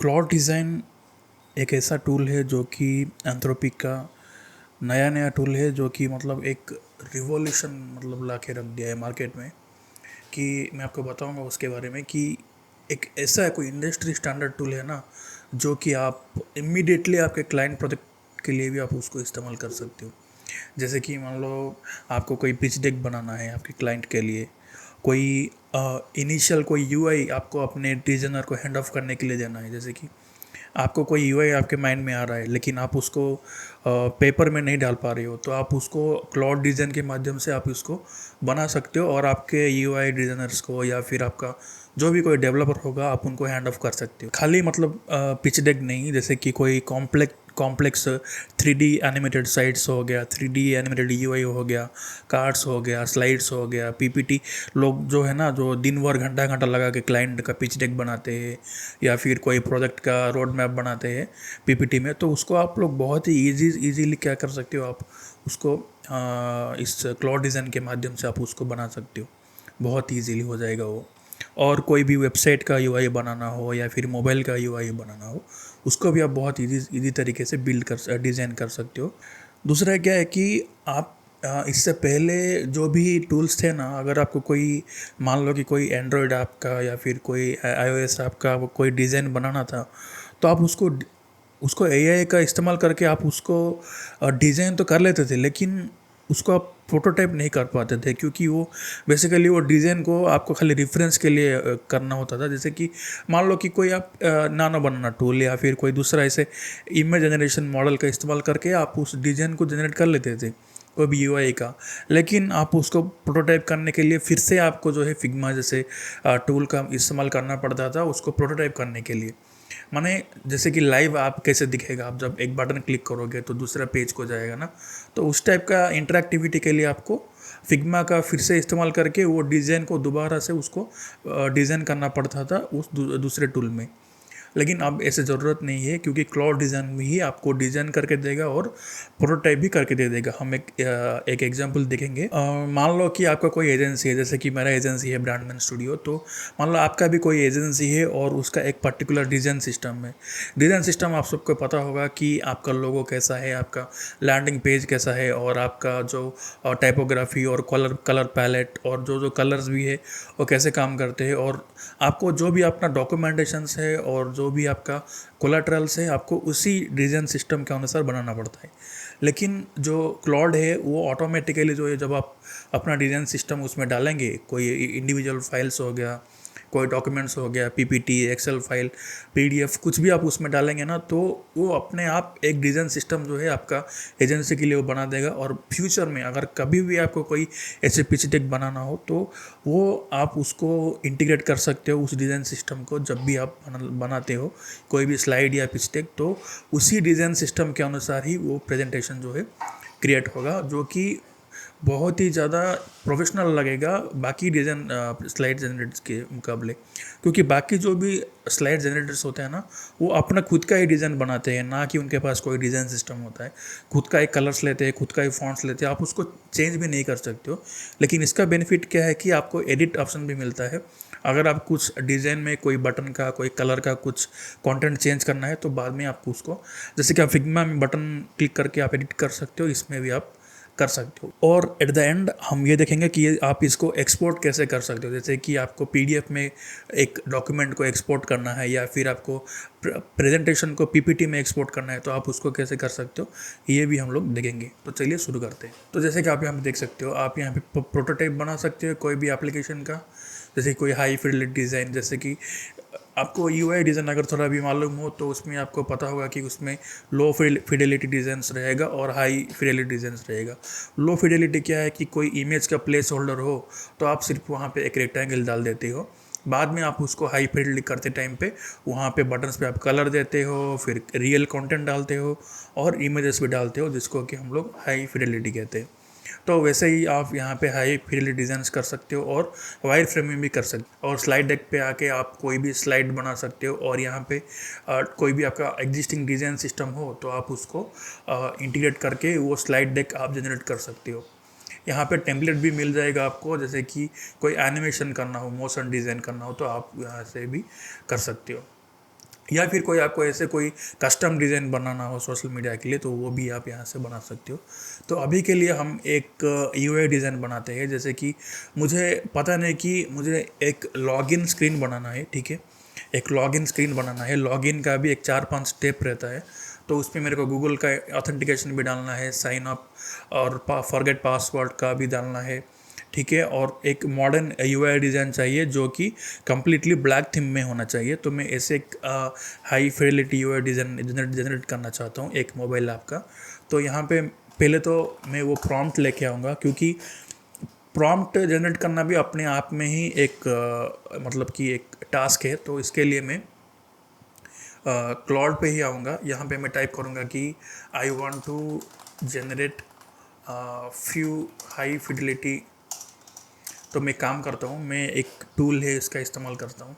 Claude design एक ऐसा tool है जो कि एंथ्रोपिक का नया नया टूल है जो कि मतलब एक रिवॉल्यूशन मतलब ला के रख दिया है मार्केट में। कि मैं आपको बताऊंगा उसके बारे में कि एक ऐसा है कोई इंडस्ट्री स्टैंडर्ड टूल है ना, जो कि आप इमीडिएटली आपके क्लाइंट प्रोजेक्ट के लिए भी आप उसको इस्तेमाल कर सकते हो। जैसे कि मान लो आपको कोई पिच डेक बनाना है आपके क्लाइंट के लिए, कोई इनिशियल कोई यूआई आपको अपने डिज़ाइनर को हैंड ऑफ करने के लिए देना है। जैसे कि आपको कोई यूआई आपके माइंड में आ रहा है लेकिन आप उसको पेपर में नहीं डाल पा रहे हो, तो आप उसको क्लाउड डिज़ाइन के माध्यम से आप उसको बना सकते हो और आपके यूआई डिज़ाइनर्स को या फिर आपका जो भी कोई डेवलपर होगा आप उनको हैंड ऑफ कर सकते हो। खाली मतलब पिच डेक नहीं, जैसे कि कोई कॉम्प्लेक्स 3D एनिमेटेड साइट्स हो गया, 3D एनिमेटेड यूआई हो गया, कार्ड्स हो गया, स्लाइड्स हो गया, पीपीटी। लोग जो है ना, जो दिन भर घंटा घंटा लगा के क्लाइंट का पिच डेक बनाते हैं या फिर कोई प्रोजेक्ट का रोड मैप बनाते हैं पीपीटी में, तो उसको आप लोग बहुत ही इजीली क्या कर सकते हो, आप उसको इस क्लाउड डिज़ाइन के माध्यम से आप उसको बना सकते हो। बहुत ईजीली हो जाएगा वो। और कोई भी वेबसाइट का यूआई बनाना हो या फिर मोबाइल का यूआई बनाना हो, उसको भी आप बहुत इजी तरीके से बिल्ड कर डिज़ाइन कर सकते हो। दूसरा क्या है कि आप इससे पहले जो भी टूल्स थे ना, अगर आपको कोई मान लो कि कोई एंड्रॉयड ऐप का या फिर कोई आईओएस ऐप का वो कोई डिज़ाइन बनाना था, तो आप उसको उसको एआई का इस्तेमाल करके आप उसको डिज़ाइन तो कर लेते थे, लेकिन उसको आप प्रोटोटाइप नहीं कर पाते थे, क्योंकि वो बेसिकली वो डिज़ाइन को आपको खाली रेफरेंस के लिए करना होता था। जैसे कि मान लो कि कोई आप नानो बनाना टूल या फिर कोई दूसरा ऐसे इमेज जनरेशन मॉडल का इस्तेमाल करके आप उस डिज़ाइन को जनरेट कर लेते थे, कोई भी यूआई का। लेकिन आप उसको प्रोटोटाइप करने के लिए फिर से आपको जो है फिग्मा जैसे टूल का इस्तेमाल करना पड़ता था उसको प्रोटोटाइप करने के लिए। माने जैसे कि लाइव आप कैसे दिखेगा, आप जब एक बटन क्लिक करोगे तो दूसरा पेज को जाएगा ना, तो उस टाइप का इंटरेक्टिविटी के लिए आपको फिग्मा का फिर से इस्तेमाल करके वो डिज़ाइन को दोबारा से उसको डिज़ाइन करना पड़ता था उस दूसरे टूल में। लेकिन अब ऐसे ज़रूरत नहीं है, क्योंकि क्लाउड डिज़ाइन में ही आपको डिज़ाइन करके देगा और प्रोटोटाइप भी करके दे देगा। हम एक एग्जांपल देखेंगे। मान लो कि आपका कोई एजेंसी है, जैसे कि मेरा एजेंसी है ब्रांडमैन स्टूडियो, तो मान लो आपका भी कोई एजेंसी है और उसका एक पर्टिकुलर डिज़ाइन सिस्टम है। डिज़ाइन सिस्टम आप सबको पता होगा कि आपका लोगो कैसा है, आपका लैंडिंग पेज कैसा है, और आपका जो टाइपोग्राफी और कलर पैलेट और जो जो कलर्स भी है वो कैसे काम करते हैं, और आपको जो भी अपना डॉक्यूमेंटेशंस है और जो भी आपका कोलाट्रल्स है आपको उसी डिज़ाइन सिस्टम के अनुसार बनाना पड़ता है। लेकिन जो क्लाउड है वो ऑटोमेटिकली जो है, जब आप अपना डिज़ाइन सिस्टम उसमें डालेंगे, कोई इंडिविजुअल फाइल्स हो गया, कोई डॉक्यूमेंट्स हो गया, पीपीटी, एक्सेल फाइल, पीडीएफ, कुछ भी आप उसमें डालेंगे ना, तो वो अपने आप एक डिज़ाइन सिस्टम जो है आपका एजेंसी के लिए वो बना देगा। और फ्यूचर में अगर कभी भी आपको कोई ऐसे पिच डेक बनाना हो, तो वो आप उसको इंटीग्रेट कर सकते हो उस डिज़ाइन सिस्टम को। जब भी आप बनाते हो कोई भी स्लाइड या पिच डेक, तो उसी डिज़ाइन सिस्टम के अनुसार ही वो प्रेजेंटेशन जो है क्रिएट होगा, जो कि बहुत ही ज़्यादा प्रोफेशनल लगेगा बाकी डिज़ाइन स्लाइड जनरेटर्स के मुकाबले। क्योंकि बाकी जो भी स्लाइड जनरेटर्स होते हैं ना, वो अपना खुद का ही डिज़ाइन बनाते हैं, ना कि उनके पास कोई डिज़ाइन सिस्टम होता है। खुद का ही कलर्स लेते हैं, खुद का ही फॉन्ट्स लेते हैं, आप उसको चेंज भी नहीं कर सकते हो। लेकिन इसका बेनिफिट क्या है कि आपको एडिट ऑप्शन भी मिलता है। अगर आप कुछ डिज़ाइन में कोई बटन का, कोई कलर का कुछ कंटेंट चेंज करना है, तो बाद में आपको उसको, जैसे कि आप फिग्मा में बटन क्लिक करके आप एडिट कर सकते हो, इसमें भी आप कर सकते हो। और एट द एंड हम ये देखेंगे कि आप इसको एक्सपोर्ट कैसे कर सकते हो। जैसे कि आपको पीडीएफ में एक डॉक्यूमेंट को एक्सपोर्ट करना है या फिर आपको प्रेजेंटेशन को पीपीटी में एक्सपोर्ट करना है, तो आप उसको कैसे कर सकते हो, ये भी हम लोग देखेंगे। तो चलिए शुरू करते हैं। तो जैसे कि आप यहाँ पे देख सकते हो, आप यहाँ पे प्रोटोटाइप बना सकते हो कोई भी एप्लीकेशन का। जैसे कोई हाई फिडेलिटी डिज़ाइन, जैसे कि आपको यूआई डिज़ाइन अगर थोड़ा भी मालूम हो, तो उसमें आपको पता होगा कि उसमें लो फिडेलिटी डिज़ाइंस रहेगा और हाई फिडेलिटी डिज़ाइंस रहेगा। लो फिडेलिटी क्या है कि कोई इमेज का प्लेस होल्डर हो, तो आप सिर्फ वहाँ पे एक रेक्टेंगल डाल देते हो। बाद में आप उसको हाई फिडेलिटी करते टाइम पे वहाँ पे बटन्स पे आप कलर देते हो, फिर रियल कंटेंट डालते हो और इमेजेस भी डालते हो, जिसको कि हम लोग हाई फिडेलिटी कहते हैं। तो वैसे ही आप यहाँ पे हाई फिडेलिटी डिज़ाइंस कर सकते हो और वायर फ्रेमिंग भी कर सकते हो। और स्लाइड डेक पे आके आप कोई भी स्लाइड बना सकते हो, और यहाँ पे कोई भी आपका एग्जिस्टिंग डिज़ाइन सिस्टम हो तो आप उसको इंटीग्रेट करके वो स्लाइड डेक आप जनरेट कर सकते हो। यहाँ पे टेम्पलेट भी मिल जाएगा आपको, जैसे कि कोई एनिमेशन करना हो, मोशन डिज़ाइन करना हो, तो आप यहाँ से भी कर सकते हो। या फिर कोई आपको ऐसे कोई कस्टम डिज़ाइन बनाना हो सोशल मीडिया के लिए, तो वो भी आप यहाँ से बना सकते हो। तो अभी के लिए हम एक यूआई डिज़ाइन बनाते हैं। जैसे कि मुझे पता नहीं कि मुझे एक लॉगिन स्क्रीन बनाना है, ठीक है, एक लॉगिन स्क्रीन बनाना है। लॉगिन का भी एक 4-5 स्टेप रहता है। तो उसमें मेरे को गूगल का ऑथेंटिकेशन भी डालना है, साइन अप और फॉरगेट पासवर्ड का भी डालना है, ठीक है। और एक मॉडर्न यूआई डिज़ाइन चाहिए जो कि कम्प्लीटली ब्लैक थीम में होना चाहिए। तो मैं ऐसे एक high Fidelity UI design generate करना चाहता हूँ एक मोबाइल ऐप का। तो यहाँ पे पहले तो मैं वो प्रॉम्प्ट लेके आऊँगा, क्योंकि प्रॉम्प्ट जनरेट करना भी अपने आप में ही एक मतलब कि एक टास्क है। तो इसके लिए मैं क्लाउड पे ही आऊँगा। यहाँ पे मैं टाइप करूँगा कि I want to generate few high fidelity. तो मैं काम करता हूँ, मैं एक टूल है इसका इस्तेमाल करता हूँ,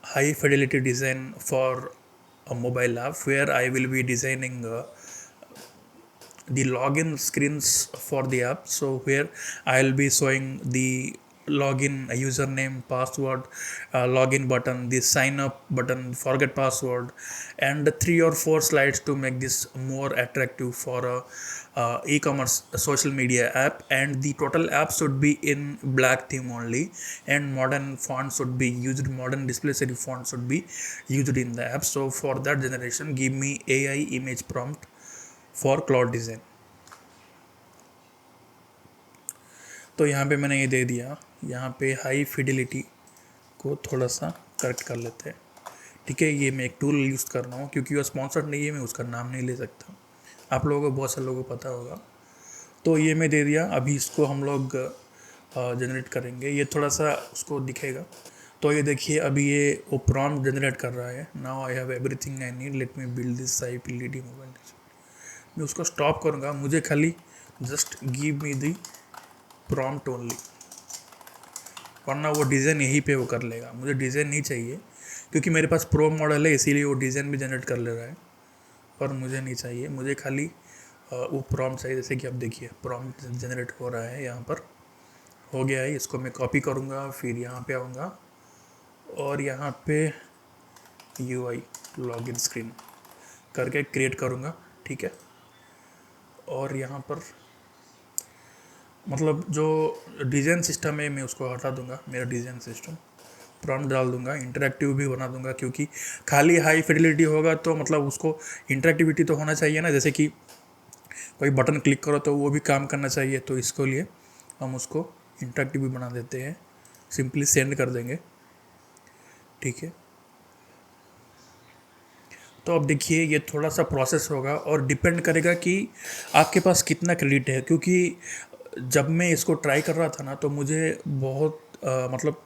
high fidelity design for a mobile app, where I will be designing the login screens for the app. So where I'll be showing the login username, password, login button, the sign up button, forget password, and 3 or 4 slides to make this more attractive for a e-commerce social media app. And the total app should be in black theme only, and modern font should be used, modern display serif font should be used in the app. So for that generation, give me AI image prompt for cloud design. तो यहाँ पे मैंने ये दे दिया। यहाँ पे high Fidelity को थोड़ा सा करेक्ट कर लेते हैं, ठीक है। ये मैं एक टूल यूज़ कर रहा हूँ, क्योंकि वो स्पॉन्सर्ड नहीं है, मैं उसका नाम नहीं ले सकता। आप लोगों को, बहुत सारे लोगों को पता होगा। तो ये मैं दे दिया। अभी इसको हम लोग जनरेट करेंगे। ये थोड़ा सा उसको दिखेगा। तो ये देखिए, अभी ये वो प्रॉम्प्ट जनरेट कर रहा है। Now I have everything I need, let me build this high Fidelity mobile. मैं उसको स्टॉप करूँगा। मुझे खाली जस्ट गिव मी दी प्रॉम्प्ट ओनली, वरना वो डिज़ाइन यहीं पे वो कर लेगा। मुझे डिज़ाइन नहीं चाहिए, क्योंकि मेरे पास प्रो मॉडल है, इसीलिए वो डिज़ाइन भी जनरेट कर ले रहा है। पर मुझे नहीं चाहिए, मुझे खाली वो प्रॉम्प्ट चाहिए। जैसे कि आप देखिए, प्रॉम्प्ट जनरेट हो रहा है, यहाँ पर हो गया है। इसको मैं कॉपी करूँगा, फिर यहाँ पे आऊँगा और यहाँ पे यूआई लॉगिन स्क्रीन करके क्रिएट करूँगा, ठीक है। और यहाँ पर मतलब जो डिज़ाइन सिस्टम है, मैं उसको हटा दूंगा। मेरा डिज़ाइन सिस्टम प्रॉम्प्ट डाल दूंगा, इंटरेक्टिव भी बना दूंगा, क्योंकि खाली हाई फिडेलिटी होगा तो मतलब उसको इंटरेक्टिविटी तो होना चाहिए ना। जैसे कि कोई बटन क्लिक करो तो वो भी काम करना चाहिए। तो इसके लिए हम उसको इंटरेक्टिव भी बना देते हैं, सिंपली सेंड कर देंगे, ठीक है। तो अब देखिए, ये थोड़ा सा प्रोसेस होगा और डिपेंड करेगा कि आपके पास कितना क्रेडिट है। क्योंकि जब मैं इसको ट्राई कर रहा था ना, तो मुझे बहुत मतलब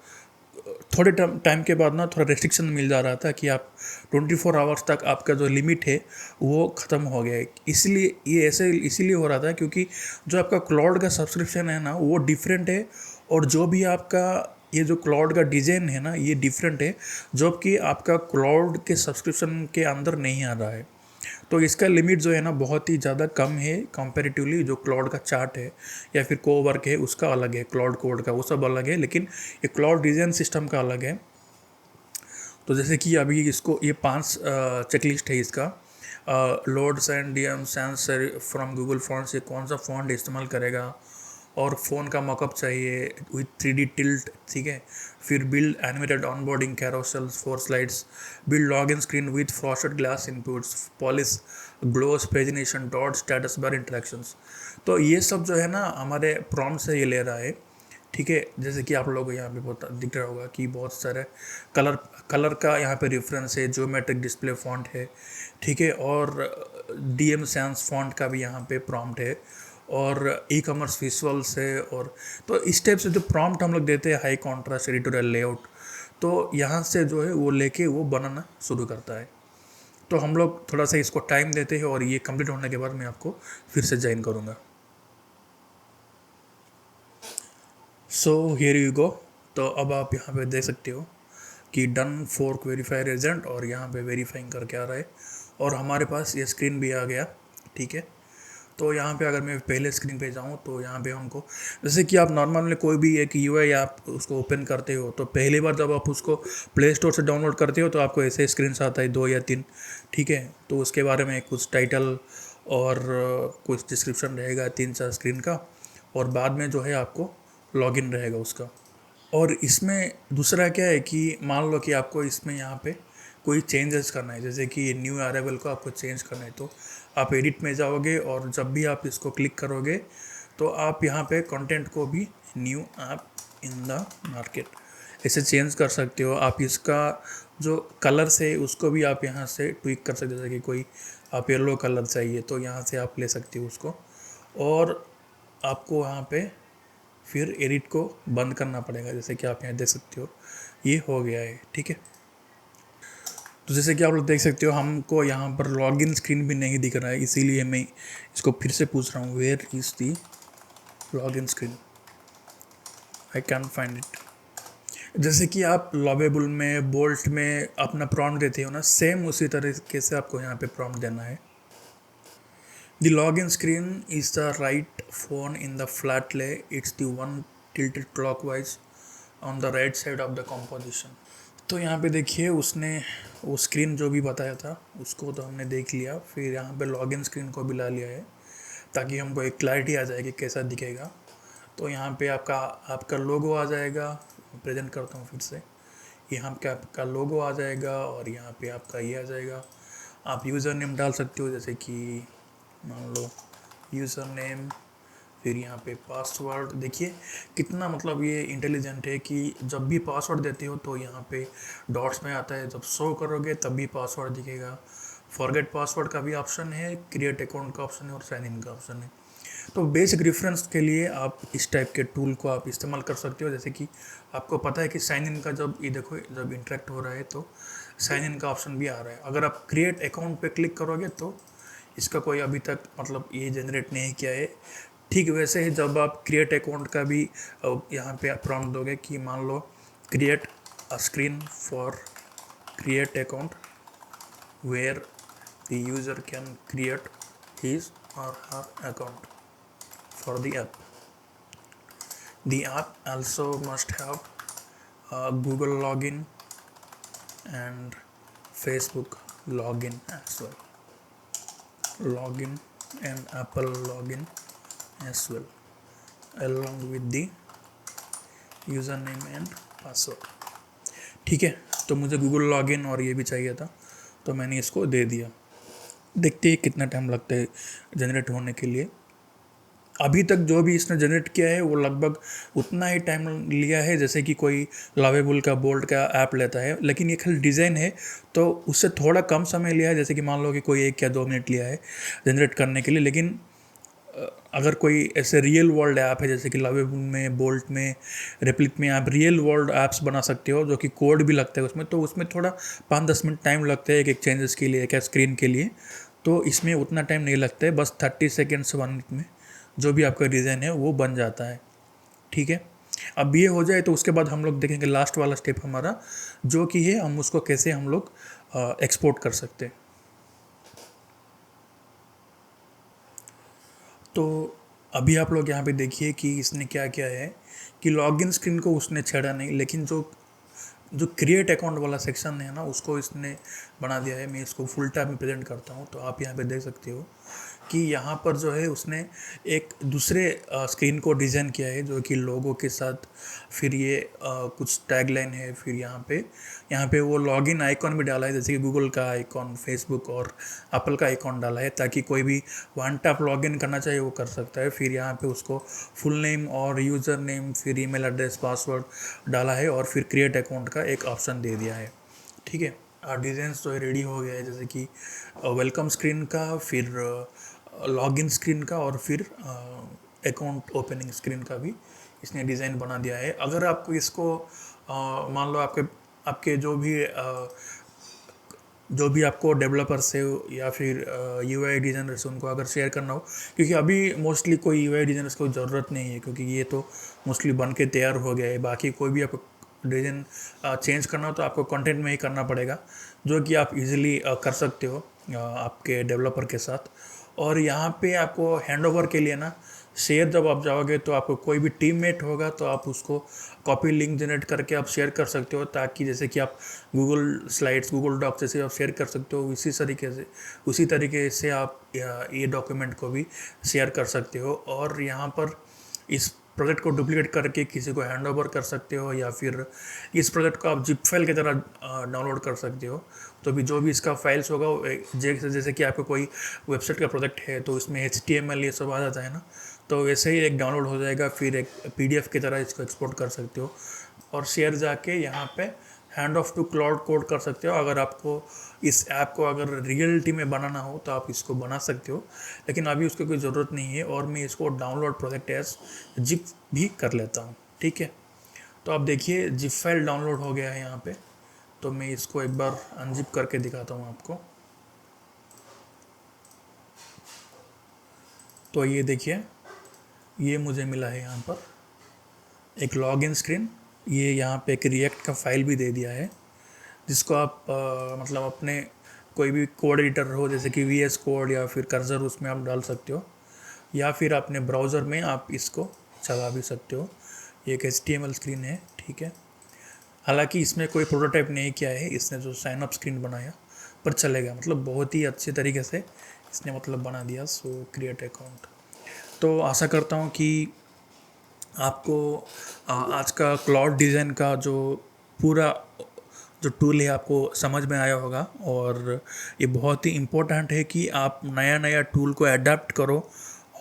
थोड़े टाइम के बाद ना थोड़ा रेस्ट्रिक्शन मिल जा रहा था कि आप 24 आवर्स तक आपका जो लिमिट है वो ख़त्म हो गया है। इसलिए ये ऐसे इसीलिए हो रहा था, क्योंकि जो आपका क्लाउड का सब्सक्रिप्शन है ना, वो डिफरेंट है। और जो भी आपका ये जो क्लाउड का डिज़ाइन है ना, ये डिफरेंट है, जो कि आपका क्लाउड के सब्सक्रिप्शन के अंदर नहीं आ रहा है। तो इसका लिमिट जो है ना, बहुत ही ज़्यादा कम है कंपैरेटिवली। जो क्लाउड का चार्ट है या फिर कोवर्क है, उसका अलग है, क्लाउड कोड का वो सब अलग है, लेकिन ये क्लाउड डिज़ाइन सिस्टम का अलग है। तो जैसे कि अभी इसको ये 5 चेकलिस्ट है इसका। Load and D M Sans from Google font से कौन सा फॉन्ट इस्तेमाल करेगा, और फ़ोन का मॉकअप चाहिए विथ 3D टिल्ट, ठीक है। फिर build animated onboarding carousels 4 slides, build login screen with frosted glass inputs, polish gloss pagination dot status bar interactions. तो ये सब जो है ना, हमारे प्रॉम्प्ट से ये ले रहा है, ठीक है। जैसे कि आप लोगों को यहाँ पे बहुत दिख रहा होगा कि बहुत सारे कलर कलर का यहाँ पे रेफरेंस है, ज्योमेट्रिक डिस्प्ले फॉन्ट है, ठीक है। और डीएम सैंस फॉन्ट का भी यहाँ पे प्रॉम्प्ट है, और ई कॉमर्स विजुअल्स है। और तो इस टाइप से जो प्रॉम्प्ट हम लोग देते हैं, हाई कॉन्ट्रास्ट एडिटोरियल लेआउट, तो यहाँ से जो है वो लेके वो बनाना शुरू करता है। तो हम लोग थोड़ा सा इसको टाइम देते हैं, और ये कंप्लीट होने के बाद मैं आपको फिर से ज्वाइन करूँगा। So here you go. तो अब आप यहाँ पे देख सकते हो कि डन फोर्क वेरीफायर एजेंट, और यहाँ पे वेरीफाइंग करके आ रहा है, और हमारे पास ये स्क्रीन भी आ गया, ठीक है। तो यहाँ पे अगर मैं पहले स्क्रीन पे जाऊँ तो यहाँ पे हमको, जैसे कि आप नॉर्मली कोई भी एक यूआई आप उसको ओपन करते हो तो पहली बार जब आप उसको प्ले स्टोर से डाउनलोड करते हो तो आपको ऐसे स्क्रीन आता है 2 या 3, ठीक है। तो उसके बारे में कुछ टाइटल और कुछ डिस्क्रिप्शन रहेगा 3-4 स्क्रीन का, और बाद में जो है आपको लॉगिन रहेगा उसका। और इसमें दूसरा क्या है कि मान लो कि आपको इसमें यहाँ पे कोई चेंजेस करना है, जैसे कि न्यू अराइवल को आपको चेंज करना है, तो आप एडिट में जाओगे और जब भी आप इसको क्लिक करोगे तो आप यहाँ पे कंटेंट को भी new app in the market ऐसे चेंज कर सकते हो। आप इसका जो कलर्स है उसको भी आप यहाँ से ट्विक कर सकते हो, जैसे कि कोई आप येलो कलर चाहिए तो यहाँ से आप ले सकते हो उसको, और आपको वहाँ पे फिर एडिट को बंद करना पड़ेगा, जैसे कि आप यहाँ देख सकते हो ये हो गया है, ठीक है। तो जैसे कि आप लोग देख सकते हो हमको यहाँ पर लॉगिन स्क्रीन भी नहीं दिख रहा है, इसीलिए मैं इसको फिर से पूछ रहा हूँ, where is the login screen, I can find it. जैसे कि आप लॉवेबल में बोल्ट में अपना प्रॉम्प्ट देते हो ना, सेम उसी तरीके से आपको यहाँ पे प्रॉम्प्ट देना है। The login screen is the right phone in the flat lay. It's the one tilted clockwise on the right side of the composition. तो यहाँ पे देखिए उसने वो स्क्रीन जो भी बताया था उसको तो हमने देख लिया, फिर यहाँ पे लॉगिन स्क्रीन को भी ला लिया है ताकि हमको एक क्लैरिटी आ जाएगी कैसा दिखेगा। तो यहाँ पे आपका लोगो आ जाएगा, प्रेजेंट करता हूँ फिर से, यहाँ पे आपका लोगो आ जाएगा और यहाँ पे आपका ये आ जाएगा। आप यूज़र नेम डाल सकते हो, जैसे कि मान लो यूज़र नेम, फिर यहाँ पे पासवर्ड। देखिए कितना मतलब ये इंटेलिजेंट है कि जब भी पासवर्ड देते हो तो यहाँ पे डॉट्स में आता है, जब शो करोगे तब भी पासवर्ड दिखेगा। फॉरगेट पासवर्ड का भी ऑप्शन है, क्रिएट अकाउंट का ऑप्शन है और साइन इन का ऑप्शन है। तो बेसिक रेफरेंस के लिए आप इस टाइप के टूल को आप इस्तेमाल कर सकते हो। जैसे कि आपको पता है कि साइन इन का जब ये देखो जब इंटरेक्ट हो रहा है तो साइन इन का ऑप्शन भी आ रहा है। अगर आप क्रिएट अकाउंट पे क्लिक करोगे तो इसका कोई अभी तक मतलब ये जनरेट नहीं किया है। ठीक वैसे ही जब आप क्रिएट अकाउंट का भी यहाँ पे प्रॉम्प्ट दोगे कि मान लो create a screen for create account where the user can create his और her account for the app. The app also must have a Google login and Facebook login as well. Login and Apple login as well, along with the username and password. ठीक है, तो मुझे Google login और ये भी चाहिए था तो मैंने इसको दे दिया। देखते हैं कितना टाइम लगता है जनरेट होने के लिए। अभी तक जो भी इसने जनरेट किया है वो लगभग उतना ही टाइम लिया है जैसे कि कोई लावेबल का बोल्ट का ऐप लेता है, लेकिन ये खाली डिज़ाइन है तो उससे थोड़ा कम समय लिया है, जैसे कि मान लो कि कोई 1 या 2 मिनट लिया है जनरेट करने के लिए। लेकिन अगर कोई ऐसे रियल वर्ल्ड ऐप है जैसे कि लावेबल में, बोल्ट में, रेप्लिक में आप रियल वर्ल्ड ऐप्स बना सकते हो जो कि कोड भी लगता है उसमें, तो उसमें थोड़ा 5-10 मिनट टाइम लगता है एक चेंजेस के लिए, एक स्क्रीन के लिए। तो इसमें उतना टाइम नहीं लगता है, बस 30 सेकेंड से 1 मिनट में जो भी आपका डिज़ाइन है वो बन जाता है, ठीक है। अब ये हो जाए तो उसके बाद हम लोग देखेंगे लास्ट वाला स्टेप हमारा, जो कि है हम उसको कैसे हम लोग एक्सपोर्ट कर सकते हैं। तो अभी आप लोग यहाँ पे देखिए कि इसने क्या किया है कि लॉगिन स्क्रीन को उसने छेड़ा नहीं, लेकिन जो जो क्रिएट अकाउंट वाला सेक्शन है ना उसको इसने बना दिया है। मैं इसको फुल टाइम में प्रेजेंट करता हूँ तो आप यहाँ पे देख सकते हो कि यहाँ पर जो है उसने एक दूसरे स्क्रीन को डिज़ाइन किया है जो कि लोगो के साथ, फिर ये कुछ टैगलाइन है, फिर यहाँ पे वो लॉगिन आइकॉन भी डाला है, जैसे कि गूगल का आइकॉन, फेसबुक और एप्पल का आइकॉन डाला है ताकि कोई भी वन टैप लॉगिन करना चाहिए वो कर सकता है। फिर यहाँ पे उसको फुल नेम और यूज़र नेम, फिर ईमेल एड्रेस, पासवर्ड डाला है और फिर क्रिएट अकाउंट का एक ऑप्शन दे दिया है, ठीक है। डिज़ाइंस तो रेडी हो गया है, जैसे कि वेलकम स्क्रीन का, फिर लॉगिन स्क्रीन का और फिर अकाउंट ओपनिंग स्क्रीन का भी इसने डिज़ाइन बना दिया है। अगर आपको इसको मान लो आपके जो भी आपको डेवलपर से या फिर यूआई डिज़ाइनर से उनको अगर शेयर करना हो, क्योंकि अभी मोस्टली कोई यूआई डिज़ाइनर्स को ज़रूरत नहीं है क्योंकि ये तो मोस्टली बन के तैयार हो गया है। बाकी कोई भी आपको डिज़ाइन चेंज करना हो तो आपको कंटेंट में ही करना पड़ेगा, जो कि आप इजीली कर सकते हो आपके डेवलपर के साथ। और यहाँ पे आपको हैंडओवर के लिए ना शेयर जब आप जाओगे तो आपको कोई भी टीममेट होगा तो आप उसको कॉपी लिंक जनरेट करके आप शेयर कर सकते हो, ताकि जैसे कि आप गूगल स्लाइड्स, गूगल डॉक्स जैसे आप शेयर कर सकते हो, उसी तरीके से आप ये डॉक्यूमेंट को भी शेयर कर सकते हो। और यहाँ पर इस प्रोजेक्ट को डुप्लीकेट करके किसी को हैंड ओवर कर सकते हो, या फिर इस प्रोजेक्ट को आप जिप फाइल की तरह डाउनलोड कर सकते हो। तो भी जो भी इसका फाइल्स होगा जैसे कि आपको कोई वेबसाइट का प्रोजेक्ट है तो इसमें HTML ये सब आ जाता है ना, तो वैसे ही एक डाउनलोड हो जाएगा, फिर एक PDF की तरह इसको एक्सपोर्ट कर सकते हो और शेयर जाके यहाँ पे hand off to Claude Code कर सकते हो। अगर आपको इस ऐप को अगर रियलिटी में बनाना हो तो आप इसको बना सकते हो, लेकिन अभी उसकी कोई ज़रूरत नहीं है और मैं इसको डाउनलोड प्रोजेक्ट एज जिप भी कर लेता हूँ। ठीक है, तो आप देखिए जिप फाइल डाउनलोड हो गया है यहाँ पे। तो मैं इसको एक बार अनजिप करके दिखाता हूँ आपको। तो ये देखिए, ये मुझे मिला है यहाँ पर एक लॉगिन स्क्रीन। ये यहाँ पे एक रिएक्ट का फाइल भी दे दिया है, जिसको आप मतलब अपने कोई भी कोड एडिटर हो जैसे कि VS कोड या फिर कर्सर, उसमें आप डाल सकते हो, या फिर अपने ब्राउज़र में आप इसको चला भी सकते हो। ये एक HTML स्क्रीन है, ठीक है। हालांकि इसमें कोई प्रोटोटाइप नहीं किया है इसने, जो साइन अप स्क्रीन बनाया, पर चलेगा, मतलब बहुत ही अच्छे तरीके से इसने मतलब बना दिया। सो क्रिएट अकाउंट। तो आशा करता हूँ कि आपको आज का क्लाउड डिज़ाइन का जो पूरा जो टूल है आपको समझ में आया होगा। और ये बहुत ही इम्पोर्टेंट है कि आप नया नया टूल को अडेप्ट करो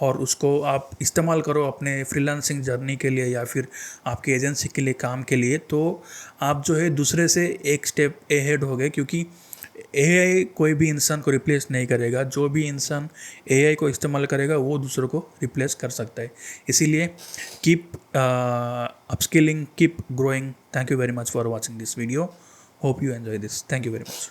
और उसको आप इस्तेमाल करो अपने फ्रीलांसिंग जर्नी के लिए या फिर आपकी एजेंसी के लिए काम के लिए। तो आप जो है दूसरे से एक स्टेप अहेड हो गए, क्योंकि AI कोई भी इंसान को रिप्लेस नहीं करेगा। जो भी इंसान AI को इस्तेमाल करेगा वो दूसरों को रिप्लेस कर सकता है। इसीलिए keep upskilling, keep growing. Thank you very much for watching this video. Hope you enjoy this. Thank you very much.